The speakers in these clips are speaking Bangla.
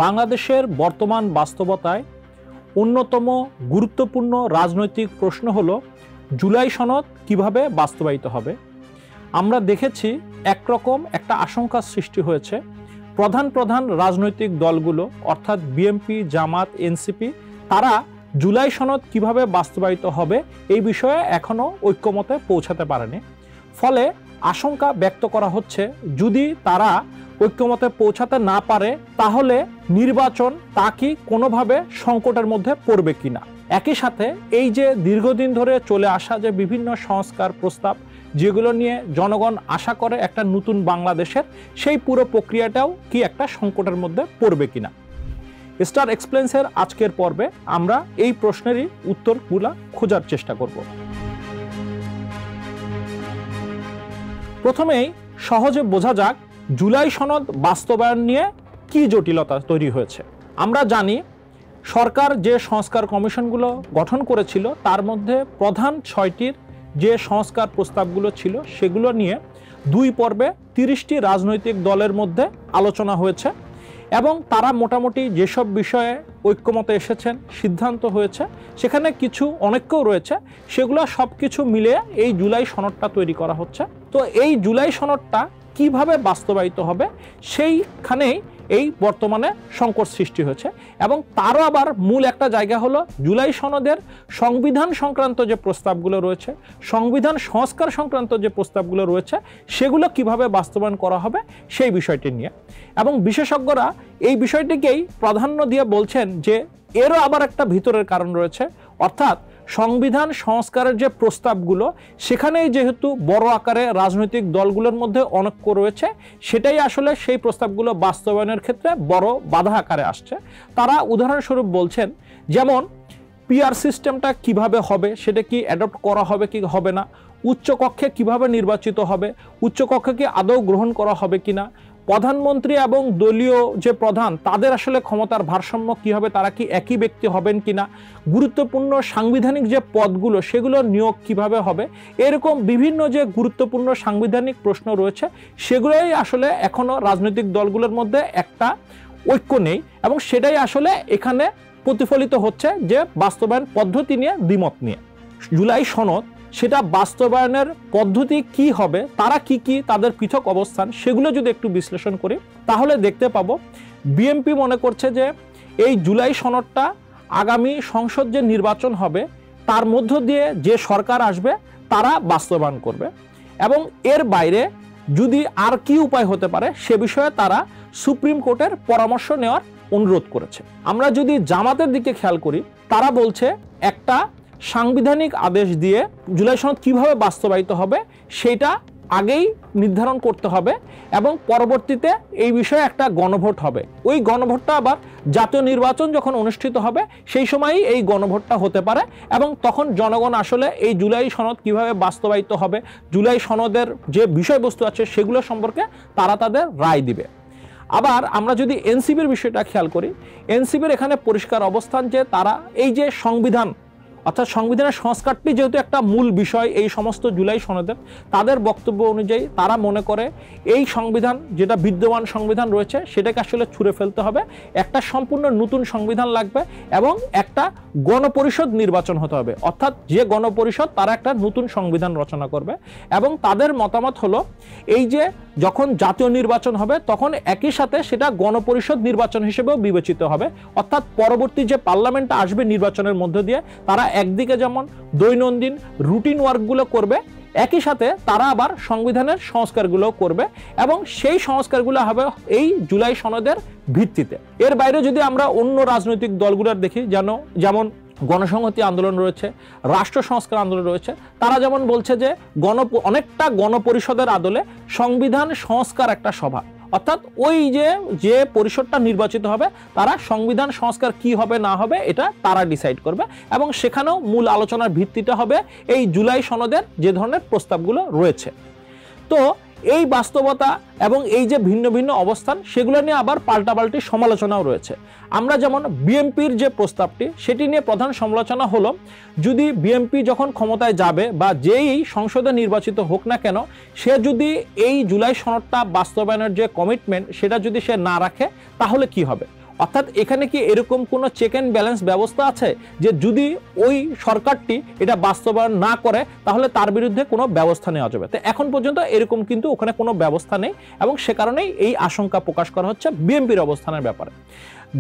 বাংলাদেশের বর্তমান বাস্তবতায় অন্যতম গুরুত্বপূর্ণ রাজনৈতিক প্রশ্ন হলো জুলাই সনদ কিভাবে বাস্তবায়িত হবে। আমরা দেখেছি একরকম একটা আশঙ্কার সৃষ্টি হয়েছে। প্রধান রাজনৈতিক দলগুলো অর্থাৎ বিএনপি, জামাত, এনসিপি তারা জুলাই সনদ কিভাবে বাস্তবায়িত হবে এই বিষয়ে এখনো ঐক্যমতে পৌঁছাতে পারেনি। ফলে আশঙ্কা ব্যক্ত করা হচ্ছে যদি তারা ঐক্যমতে পৌঁছাতে না পারে তাহলে নির্বাচন তা কি কোনোভাবে সংকটের মধ্যে পড়বে কিনা। একই সাথে এই যে দীর্ঘদিন ধরে চলে আসা যে বিভিন্ন সংস্কার প্রস্তাব যেগুলো নিয়ে জনগণ আশা করে একটা নতুন বাংলাদেশের, সেই পুরো প্রক্রিয়াটাও কি একটা সংকটের মধ্যে পড়বে কিনা। স্টার এক্সপ্লেন্সের আজকের পর্বে আমরা এই প্রশ্নেরই উত্তরগুলা খোঁজার চেষ্টা করব। প্রথমেই সহজে বোঝা যাক জুলাই সনদ বাস্তবায়ন নিয়ে কি জটিলতা তৈরি হয়েছে। আমরা জানি সরকার যে সংস্কার কমিশনগুলো গঠন করেছিল তার মধ্যে প্রধান 6টির যে সংস্কার প্রস্তাবগুলো ছিল সেগুলো নিয়ে 2 পর্বে 30টি রাজনৈতিক দলের মধ্যে আলোচনা হয়েছে এবং তারা মোটামুটি যেসব বিষয়ে ঐক্যমতে এসেছেন, সিদ্ধান্ত হয়েছে, সেখানে কিছু অনৈক্যও রয়েছে। সেগুলো সব কিছু মিলে এই জুলাই সনদটা তৈরি করা হচ্ছে। তো এই জুলাই সনদটা কিভাবে বাস্তবায়িত হবে সেইখানেই এই বর্তমানে সংকট সৃষ্টি হয়েছে। এবং তারও আবার মূল একটা জায়গা হলো জুলাই সনদের সংবিধান সংক্রান্ত যে প্রস্তাবগুলো রয়েছে, সংবিধান সংস্কার সংক্রান্ত যে প্রস্তাবগুলো রয়েছে সেগুলো কিভাবে বাস্তবায়ন করা হবে সেই বিষয়টি নিয়ে। এবং বিশেষজ্ঞরা এই বিষয়টিকেই প্রাধান্য দিয়ে বলছেন যে এরও আবার একটা ভিতরের কারণ রয়েছে, অর্থাৎ সংবিধান সংস্কারের যে প্রস্তাবগুলো সেখানেই যেহেতু বড় আকারে রাজনৈতিক দলগুলোর মধ্যে অনৈক্য রয়েছে, সেটাই আসলে সেই প্রস্তাবগুলো বাস্তবায়নের ক্ষেত্রে বড় বাধা আকারে আসছে। তারা উদাহরণস্বরূপ বলছেন যেমন পিআর সিস্টেমটা কিভাবে হবে, সেটা কি অ্যাডপ্ট করা হবে কি হবে না, উচ্চকক্ষে কিভাবে নির্বাচিত হবে, উচ্চকক্ষে কি আদৌ গ্রহণ করা হবে কিনা, প্রধানমন্ত্রী এবং দলীয় যে প্রধান তাদের আসলে ক্ষমতার ভারসাম্য কী হবে, তারা কি একই ব্যক্তি হবেন কিনা, গুরুত্বপূর্ণ সাংবিধানিক যে পদগুলো সেগুলো নিয়োগ কিভাবে হবে, এরকম বিভিন্ন যে গুরুত্বপূর্ণ সাংবিধানিক প্রশ্ন রয়েছে সেগুলোই আসলে এখনও রাজনৈতিক দলগুলোর মধ্যে একটা ঐক্য নেই এবং সেটাই আসলে এখানে প্রতিফলিত হচ্ছে যে বাস্তবায়ন পদ্ধতি নিয়ে দ্বিমত নিয়ে। জুলাই সনদ সেটা বাস্তবায়নের পদ্ধতি কি হবে, তারা কি তাদের পৃথক অবস্থান সেগুলো যদি একটু বিশ্লেষণ করি তাহলে দেখতে পাবো বিএনপি মনে করছে যে এই জুলাই সনদটা আগামী সংসদ যে নির্বাচন হবে তার মধ্য দিয়ে যে সরকার আসবে তারা বাস্তবায়ন করবে এবং এর বাইরে যদি আর কি উপায় হতে পারে সে বিষয়ে তারা সুপ্রিম কোর্টের পরামর্শ নেওয়ার অনুরোধ করেছে। আমরা যদি জামাতের দিকে খেয়াল করি তারা বলছে একটা সাংবিধানিক আদেশ দিয়ে জুলাই সনদ কিভাবে বাস্তবায়িত হবে সেটা আগেই নির্ধারণ করতে হবে এবং পরবর্তীতে এই বিষয়ে একটা গণভোট হবে। ওই গণভোটটা আবার জাতীয় নির্বাচন যখন অনুষ্ঠিত হবে সেই সময়ই এই গণভোটটা হতে পারে এবং তখন জনগণ আসলে এই জুলাই সনদ কিভাবে বাস্তবায়িত হবে, জুলাই সনদের যে বিষয়বস্তু আছে সেগুলো সম্পর্কে তারা তাদের রায় দিবে। আবার আমরা যদি এনসিপির বিষয়টা খেয়াল করি, এনসিপির এখানে পরিষ্কার অবস্থান যে তারা এই যে সংবিধান অর্থাৎ সংবিধানের সংস্কারটি যেহেতু একটা মূল বিষয় এই সমস্ত জুলাই সনদের, তাদের বক্তব্য অনুযায়ী তারা মনে করে এই সংবিধান যেটা বিদ্যমান সংবিধান রয়েছে সেটাকে আসলে ছুঁড়ে ফেলতে হবে, একটা সম্পূর্ণ নতুন সংবিধান লাগবে এবং একটা গণপরিষদ নির্বাচন হতে হবে, অর্থাৎ যে গণপরিষদ তারা একটা নতুন সংবিধান রচনা করবে। এবং তাদের মতামত হলো এই যে যখন জাতীয় নির্বাচন হবে তখন একই সাথে সেটা গণপরিষদ নির্বাচন হিসেবেও বিবেচিত হবে, অর্থাৎ পরবর্তী যে পার্লামেন্ট আসবে নির্বাচনের মধ্য দিয়ে তারা একদিকে যেমন দৈনন্দিন রুটিন ওয়ার্কগুলো করবে একই সাথে তারা আবার সংবিধানের সংস্কারগুলো করবে এবং সেই সংস্কারগুলো হবে এই জুলাই সনদের ভিত্তিতে। এর বাইরে যদি আমরা অন্য রাজনৈতিক দলগুলোর দেখি যেমন গণসংহতি আন্দোলন রয়েছে, রাষ্ট্র সংস্কার আন্দোলন রয়েছে, তারা যেমন বলছে যে অনেকটা গণপরিষদের আদলে সংবিধান সংস্কার একটা সভা, অর্থাৎ ওই যে পরিষদটা নির্বাচিত হবে তারা সংবিধান সংস্কার কি হবে না হবে এটা তারা ডিসাইড করবে এবং সেখানেও মূল আলোচনার ভিত্তিটা হবে এই জুলাই সনদের যে ধরনের প্রস্তাবগুলো রয়েছে। তো এই বাস্তবতা এবং এই যে ভিন্ন ভিন্ন অবস্থান সেগুলো নিয়ে আবার পাল্টাপাল্টি সমালোচনাও রয়েছে। আমরা যেমন বিএনপির যে প্রস্তাবটি সেটি নিয়ে প্রধান সমালোচনা হলো যদি বিএনপি যখন ক্ষমতায় যাবে বা যেই সংসদে নির্বাচিত হোক না কেন সে যদি এই জুলাই সনদটা বাস্তবায়নের যে কমিটমেন্ট সেটা যদি সে না রাখে তাহলে কি হবে, অর্থাৎ এখানে কি এরকম কোনো চেক অ্যান্ড ব্যালেন্স ব্যবস্থা আছে যে যদি ওই সরকারটি এটা বাস্তবায়ন না করে তাহলে তার বিরুদ্ধে কোনো ব্যবস্থা নেওয়া যাবে? তো এখন পর্যন্ত এরকম কিন্তু ওখানে কোনো ব্যবস্থা নেই এবং সে কারণেই এই আশঙ্কা প্রকাশ করা হচ্ছে বিএনপির অবস্থানের ব্যাপারে।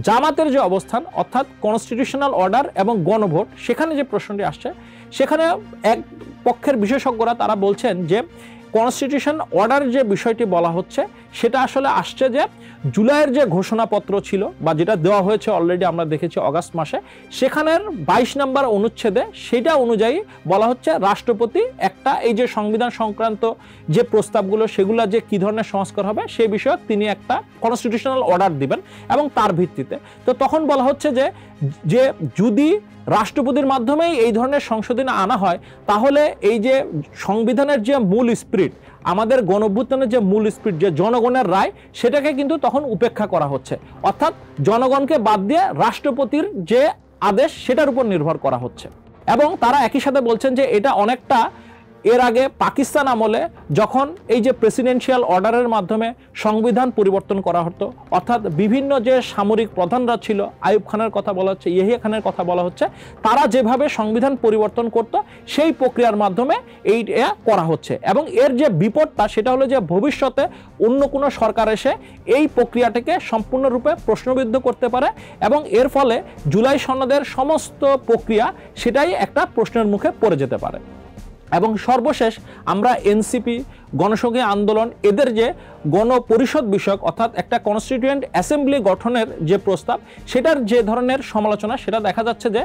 জামাতের যে অবস্থান অর্থাৎ কনস্টিটিউশনাল অর্ডার এবং গণভোট, সেখানে যে প্রশ্নটি আসছে সেখানে এক পক্ষের বিশেষজ্ঞরা তারা বলছেন যে কনস্টিটিউশন অর্ডার যে বিষয়টি বলা হচ্ছে সেটা আসলে আসছে যে জুলাইয়ের যে ঘোষণাপত্র ছিল বা যেটা দেওয়া হয়েছে অলরেডি আমরা দেখেছি অগাস্ট মাসে, সেখানের 22 নম্বর অনুচ্ছেদে সেটা অনুযায়ী বলা হচ্ছে রাষ্ট্রপতি একটা এই যে সংবিধান সংক্রান্ত যে প্রস্তাবগুলো সেগুলো যে কী ধরনের সংস্কার হবে সেই বিষয়ে তিনি একটা কনস্টিটিউশনাল অর্ডার দিবেন এবং তার ভিত্তিতে। তো তখন বলা হচ্ছে যে যদি রাষ্ট্রপতির মাধ্যমেই এই ধরনের সংশোধনী আনা হয় তাহলে এই যে সংবিধানের যে মূল স্পিরিট, আমাদের গণঅভ্যুত্থানের যে মূল স্পিরিট, যে জনগণের রায়, সেটাকে কিন্তু তখন উপেক্ষা করা হচ্ছে। অর্থাৎ জনগণকে বাদ দিয়ে রাষ্ট্রপতির যে আদেশ সেটার উপর নির্ভর করা হচ্ছে। এবং তারা একই সাথে বলছেন যে এটা অনেকটা এর আগে পাকিস্তান আমলে যখন এই যে প্রেসিডেন্সিয়াল অর্ডারের মাধ্যমে সংবিধান পরিবর্তন করা হতো, অর্থাৎ বিভিন্ন যে সামরিক প্রধানরা ছিল, আইয়ুব খানের কথা বলা হচ্ছে, ইয়াহিয়া খানের কথা বলা হচ্ছে, তারা যেভাবে সংবিধান পরিবর্তন করত সেই প্রক্রিয়ার মাধ্যমে এইটা করা হচ্ছে। এবং এর যে বিপদটা সেটা হলো যে ভবিষ্যতে অন্য কোনো সরকার এসে এই প্রক্রিয়াটাকে সম্পূর্ণরূপে প্রশ্নবিদ্ধ করতে পারে এবং এর ফলে জুলাই সনদের সমস্ত প্রক্রিয়া সেটাই একটা প্রশ্নের মুখে পড়ে যেতে পারে। এবং সর্বশেষ আমরা এনসিপি, গণসংহতি আন্দোলন, এদের যে গণপরিষদ বিষয়ক অর্থাৎ একটা কনস্টিটিউয়েন্ট অ্যাসেম্বলি গঠনের যে প্রস্তাব, সেটার যে ধরনের সমালোচনা সেটা দেখা যাচ্ছে যে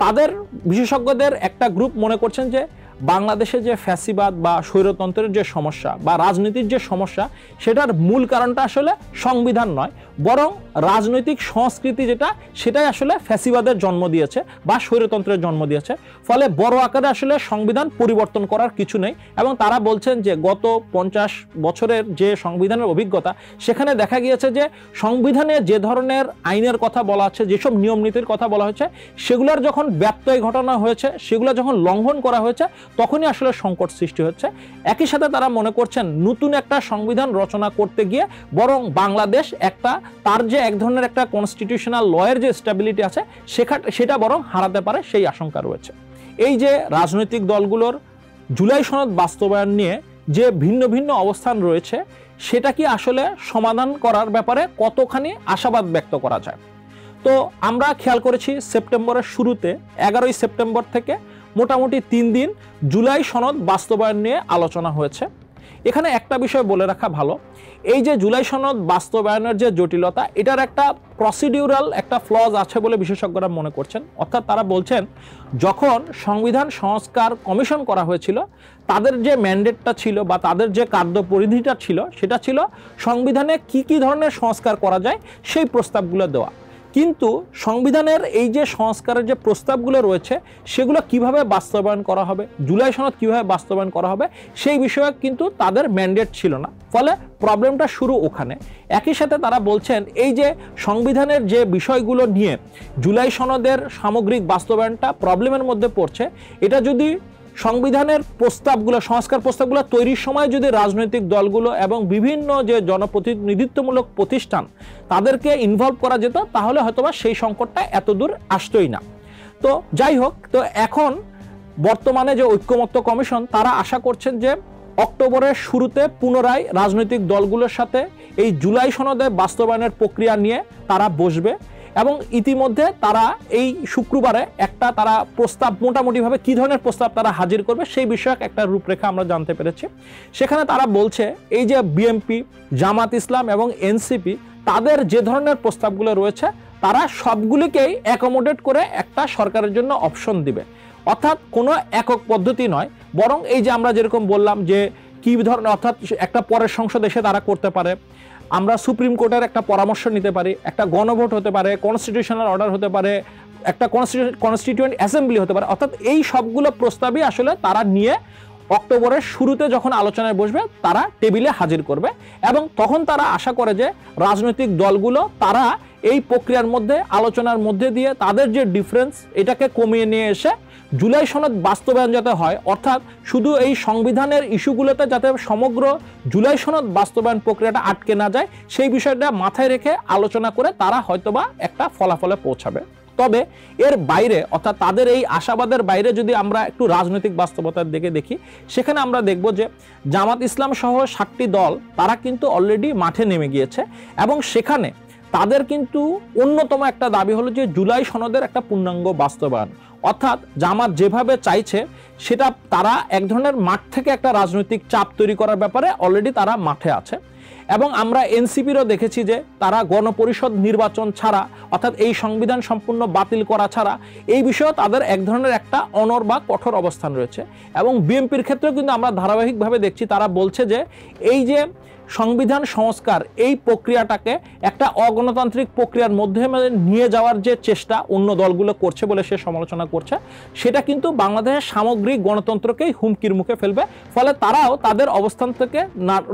তাদের বিশেষজ্ঞদের একটা গ্রুপ মনে করছেন যে বাংলাদেশে যে ফ্যাসিবাদ বা স্বৈরতন্ত্রের যে সমস্যা বা রাজনীতির যে সমস্যা সেটার মূল কারণটা আসলে সংবিধান নয়, বরং রাজনৈতিক সংস্কৃতি যেটা সেটাই আসলে ফ্যাসিবাদের জন্ম দিয়েছে বা স্বৈরতন্ত্রের জন্ম দিয়েছে। ফলে বড় আকারে আসলে সংবিধান পরিবর্তন করার কিছু নেই। এবং তারা বলছেন যে গত 50 বছরের যে সংবিধানের অভিজ্ঞতা, সেখানে দেখা গিয়েছে যে সংবিধানে যে ধরনের আইনের কথা বলা আছে, যেসব নিয়ম নীতির কথা বলা হয়েছে, সেগুলোর যখন ব্যত্যয় ঘটানো হয়েছে, সেগুলো যখন লঙ্ঘন করা হয়েছে, তখনই আসলে সংকট সৃষ্টি হচ্ছে। একই সাথে তারা মনে করছেন নতুন একটা সংবিধান রচনা করতে গিয়ে বরং বাংলাদেশ একটা তার যে এক ধরনের একটা কনস্টিটিউশনাল লয়ের যে স্টেবিলিটি আছে সেটা বরং হারাতে পারে, সেই আশঙ্কা রয়েছে। এই যে রাজনৈতিক দলগুলোর জুলাই সনদ বাস্তবায়ন নিয়ে যে ভিন্ন ভিন্ন অবস্থান রয়েছে, সেটা কি আসলে সমাধান করার ব্যাপারে কতখানি আশাবাদ ব্যক্ত করা যায়? তো আমরা খেয়াল করেছি সেপ্টেম্বরের শুরুতে 11ই সেপ্টেম্বর থেকে মোটামুটি 3 দিন জুলাই সনদ বাস্তবায়ন নিয়ে আলোচনা হয়েছে। এখানে একটা বিষয় বলে রাখা ভালো, এই যে জুলাই সনদ বাস্তবায়নের যে জটিলতা, এটার একটা প্রসিডিউরাল একটা ফ্লজ আছে বলে বিশেষজ্ঞরা মনে করছেন। অর্থাৎ তারা বলছেন যখন সংবিধান সংস্কার কমিশন করা হয়েছিল, তাদের যে ম্যান্ডেটটা ছিল বা তাদের যে কার্যপরিধিটা ছিল, সেটা ছিল সংবিধানে কি কি ধরনের সংস্কার করা যায় সেই প্রস্তাবগুলো দেওয়া। কিন্তু সংবিধানের এই যে সংস্কারের যে প্রস্তাবগুলো রয়েছে সেগুলো কিভাবে বাস্তবায়ন করা হবে, জুলাই সনদ কিভাবে বাস্তবায়ন করা হবে, সেই বিষয়ে কিন্তু তাদের ম্যান্ডেট ছিল না। ফলে প্রবলেমটা শুরু ওখানে। একই সাথে তারা বলছেন এই যে সংবিধানের যে বিষয়গুলো নিয়ে জুলাই সনদের সামগ্রিক বাস্তবায়নটা প্রবলেমের মধ্যে পড়ছে, এটা যদি সংবিধানের প্রস্তাবগুলো, সংস্কার প্রস্তাবগুলো তৈরির সময় যদি রাজনৈতিক দলগুলো এবং বিভিন্ন যে জনপ্রতিনিধিত্বমূলক প্রতিষ্ঠান তাদেরকে ইনভলভ করা যেত, তাহলে হয়তোবা সেই সংকটটা এত দূর আসতোই না। তো যাই হোক, তো এখন বর্তমানে যে ঐক্যমত্য কমিশন, তারা আশা করছেন যে অক্টোবরের শুরুতে পুনরায় রাজনৈতিক দলগুলোর সাথে এই জুলাই সনদের বাস্তবায়নের প্রক্রিয়া নিয়ে তারা বসবে এবং ইতিমধ্যে তারা এই শুক্রবারে একটা তারা প্রস্তাব, মোটামুটিভাবে কী ধরনের প্রস্তাব তারা হাজির করবে সেই বিষয়ক একটা রূপরেখা আমরা জানতে পেরেছি। সেখানে তারা বলছে এই যে বিএনপি, জামাত ইসলাম এবং এনসিপি তাদের যে ধরনের প্রস্তাবগুলো রয়েছে, তারা সবগুলিকেই অ্যাকোমোডেট করে একটা সরকারের জন্য অপশন দিবে। অর্থাৎ কোনো একক পদ্ধতি নয়, বরং এই যে আমরা যেরকম বললাম যে কী ধরনের, অর্থাৎ একটা পরের সংসদ এসে তারা করতে পারে, আমরা সুপ্রিম কোর্টের একটা পরামর্শ নিতে পারি, একটা গণভোট হতে পারে, কনস্টিটিউশনাল অর্ডার হতে পারে, একটা কনস্টিটিউয়েন্ট অ্যাসেম্বলি হতে পারে। অর্থাৎ এই সবগুলো প্রস্তাবই আসলে তারা নিয়ে অক্টোবরের শুরুতে যখন আলোচনায় বসবে তারা টেবিলে হাজির করবে এবং তখন তারা আশা করে যে রাজনৈতিক দলগুলো তারা এই প্রক্রিয়ার মধ্যে আলোচনার মধ্যে দিয়ে তাদের যে ডিফারেন্স এটাকে কমিয়ে নিয়ে এসে জুলাই সনদ বাস্তবায়ন যাতে হয়, অর্থাৎ শুধু এই সংবিধানের ইস্যুগুলোতে যাতে সমগ্র জুলাই সনদ বাস্তবায়ন প্রক্রিয়াটা আটকে না যায়, সেই বিষয়টা মাথায় রেখে আলোচনা করে তারা হয়তোবা একটা ফলাফলে পৌঁছাবে। তবে এর বাইরে, অর্থাৎ তাদের এই আশাবাদের বাইরে যদি আমরা একটু রাজনৈতিক বাস্তবতার দিকে দেখি, সেখানে আমরা দেখব যে জামাত ইসলাম সহ 7টি দল তারা কিন্তু অলরেডি মাঠে নেমে গিয়েছে এবং সেখানে তাদের কিন্তু অন্যতম একটা দাবি হলো যে জুলাই সনদের একটা পূর্ণাঙ্গ বাস্তবায়ন। অর্থাৎ জামাত যেভাবে চাইছে সেটা তারা এক ধরনের মাঠ থেকে একটা রাজনৈতিক চাপ তৈরি করার ব্যাপারে অলরেডি তারা মাঠে আছে। এবং আমরা এনসিপিরও দেখেছি যে তারা গণপরিষদ নির্বাচন ছাড়া, অর্থাৎ এই সংবিধান সম্পূর্ণ বাতিল করা ছাড়া এই বিষয়েও তাদের এক ধরনের একটা অনড় বা কঠোর অবস্থান রয়েছে। এবং বিএনপির ক্ষেত্রেও কিন্তু আমরা ধারাবাহিকভাবে দেখছি তারা বলছে যে এই যে সংবিধান সংস্কার এই প্রক্রিয়াটাকে একটা অগণতান্ত্রিক প্রক্রিয়ার মধ্যে নিয়ে যাওয়ার যে চেষ্টা অন্য দলগুলো করছে বলে সে সমালোচনা করছে, সেটা কিন্তু বাংলাদেশের সামগ্রিক গণতন্ত্রকেই হুমকির মুখে ফেলবে, ফলে তারাও তাদের অবস্থান থেকে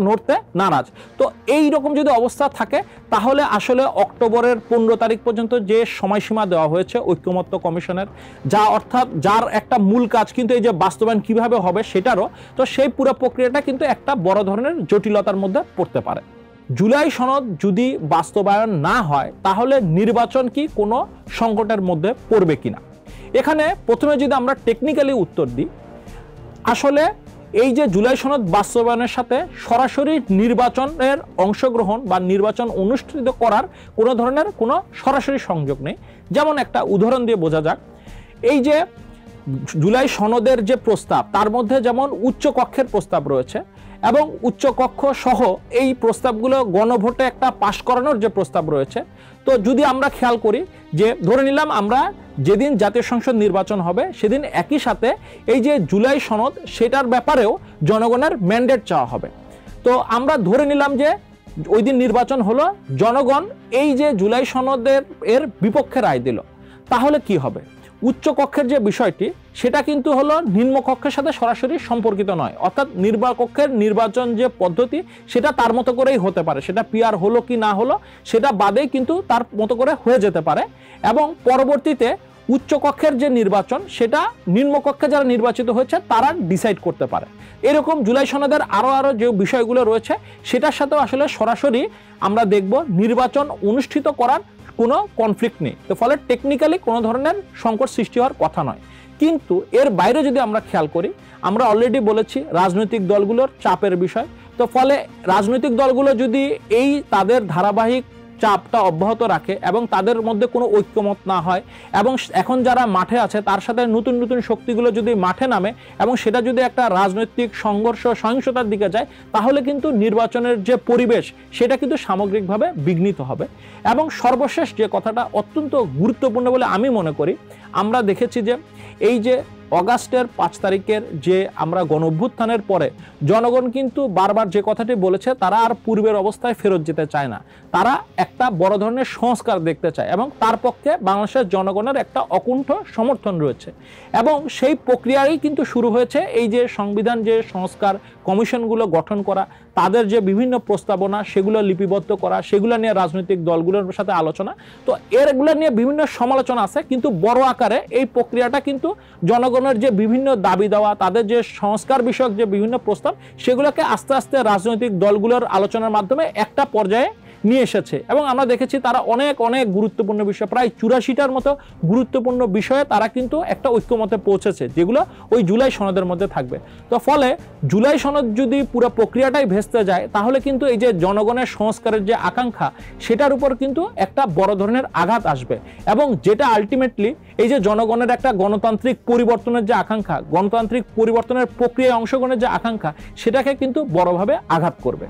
নড়তে নারাজ। তো এই রকম যদি অবস্থা থাকে তাহলে আসলে অক্টোবরের 15 তারিখ পর্যন্ত যে সময়সীমা দেওয়া হয়েছে ঐক্যমত্য কমিশনের, যা অর্থাৎ যার একটা মূল কাজ কিন্তু এই যে বাস্তবায়ন কিভাবে হবে সেটারও, তো সেই পুরো প্রক্রিয়াটা কিন্তু একটা বড় ধরনের জটিলতার মধ্যে পড়তে পারে। জুলাই সনদ যদি বাস্তবায়ন না হয় তাহলে নির্বাচন কি কোনো সংকটের মধ্যে পড়বে কিনা? এখানে প্রথমে যদি আমরা টেকনিক্যালি উত্তর দিই, আসলে এই যে জুলাই সনদ বাস্তবায়নের সাথে সরাসরি নির্বাচনের অংশগ্রহণ বা নির্বাচন অনুষ্ঠিত করার কোনো ধরনের কোনো সরাসরি সংযোগ নেই। যেমন একটা উদাহরণ দিয়ে বোঝা যাক, এই যে জুলাই সনদের যে প্রস্তাব তার মধ্যে যেমন উচ্চ কক্ষের প্রস্তাব রয়েছে এবং উচ্চকক্ষ সহ এই প্রস্তাবগুলো গণভোটে একটা পাশ করানোর যে প্রস্তাব রয়েছে, তো যদি আমরা খেয়াল করি যে ধরে নিলাম আমরা যেদিন জাতীয় সংসদ নির্বাচন হবে সেদিন একই সাথে এই যে জুলাই সনদ সেটার ব্যাপারেও জনগণের ম্যান্ডেট চাওয়া হবে। তো আমরা ধরে নিলাম যে ওই দিন নির্বাচন হলো, জনগণ এই যে জুলাই সনদের এর বিপক্ষে রায় দিল, তাহলে কি হবে? উচ্চকক্ষের যে বিষয়টি সেটা কিন্তু হলো নিম্নকক্ষের সাথে সরাসরি সম্পর্কিত নয়, অর্থাৎ নিম্নকক্ষের নির্বাচন যে পদ্ধতি সেটা তার মতো করেই হতে পারে, সেটা পিআর হলো কি না হলো সেটা বাদেই কিন্তু তার মতো করে হয়ে যেতে পারে। এবং পরবর্তীতে উচ্চকক্ষের যে নির্বাচন সেটা নিম্নকক্ষে যারা নির্বাচিত হয়েছে তারা ডিসাইড করতে পারে। এরকম জুলাই সনদের আরও যে বিষয়গুলো রয়েছে সেটার সাথেও আসলে সরাসরি আমরা দেখব নির্বাচন অনুষ্ঠিত করার কোনো কনফ্লিক্ট নেই। তো ফলে টেকনিক্যালি কোনো ধরনের সংকট সৃষ্টি হওয়ার কথা নয়। কিন্তু এর বাইরে যদি আমরা খেয়াল করি, আমরা অলরেডি বলেছি রাজনৈতিক দলগুলোর চাপের বিষয়। তো ফলে রাজনৈতিক দলগুলো যদি এই তাদের ধারাবাহিক চাপটা অব্যাহত রাখে এবং তাদের মধ্যে কোনো ঐক্যমত না হয় এবং এখন যারা মাঠে আছে তার সাথে নতুন নতুন শক্তিগুলো যদি মাঠে নামে এবং সেটা যদি একটা রাজনৈতিক সংঘর্ষ সহিংসতার দিকে যায়, তাহলে কিন্তু নির্বাচনের যে পরিবেশ সেটা কিন্তু সামগ্রিকভাবে বিঘ্নিত হবে। এবং সর্বশেষ যে কথাটা অত্যন্ত গুরুত্বপূর্ণ বলে আমি মনে করি, আমরা দেখেছি যে এই যে অগাস্টের 5 তারিখের যে আমরা গণঅভ্যুত্থানের পরে জনগণ কিন্তু বারবার যে কথাটি বলেছে, তারা আর পূর্বের অবস্থায় ফেরত যেতে চায় না, তারা একটা বড় ধরনের সংস্কার দেখতে চায় এবং তার পক্ষে বাংলাদেশের জনগণের একটা অকুণ্ঠ সমর্থন রয়েছে। এবং সেই প্রক্রিয়াই কিন্তু শুরু হয়েছে এই যে সংবিধান যে সংস্কার কমিশনগুলো গঠন করা, তাদের যে বিভিন্ন প্রস্তাবনা সেগুলো লিপিবদ্ধ করা, সেগুলো নিয়ে রাজনৈতিক দলগুলোর সাথে আলোচনা। তো এগুলো নিয়ে বিভিন্ন সমালোচনা আছে, কিন্তু বড় আকারে এই প্রক্রিয়াটা কিন্তু জনগণের যে বিভিন্ন দাবি দেওয়া, তাদের যে সংস্কার বিষয়ক যে বিভিন্ন প্রস্তাব, সেগুলোকে আস্তে আস্তে রাজনৈতিক দলগুলোর আলোচনার মাধ্যমে একটা পর্যায়ে নিয়ে এসেছে। এবং আমরা দেখেছি তারা অনেক অনেক গুরুত্বপূর্ণ বিষয়, প্রায় 84টার মতো গুরুত্বপূর্ণ বিষয়ে তারা কিন্তু একটা ঐক্যমতে পৌঁছেছে, যেগুলো ওই জুলাই সনদের মধ্যে থাকবে। তো ফলে জুলাই সনদ যদি পুরো প্রক্রিয়াটাই ভেস্তে যায়, তাহলে কিন্তু এই যে জনগণের সংস্কারের যে আকাঙ্ক্ষা সেটার উপর কিন্তু একটা বড় ধরনের আঘাত আসবে এবং যেটা আলটিমেটলি এই যে জনগণের একটা গণতান্ত্রিক পরিবর্তনের যে আকাঙ্ক্ষা, গণতান্ত্রিক পরিবর্তনের প্রক্রিয়ায় অংশগ্রহণের যে আকাঙ্ক্ষা, সেটাকে কিন্তু বড়ভাবে আঘাত করবে।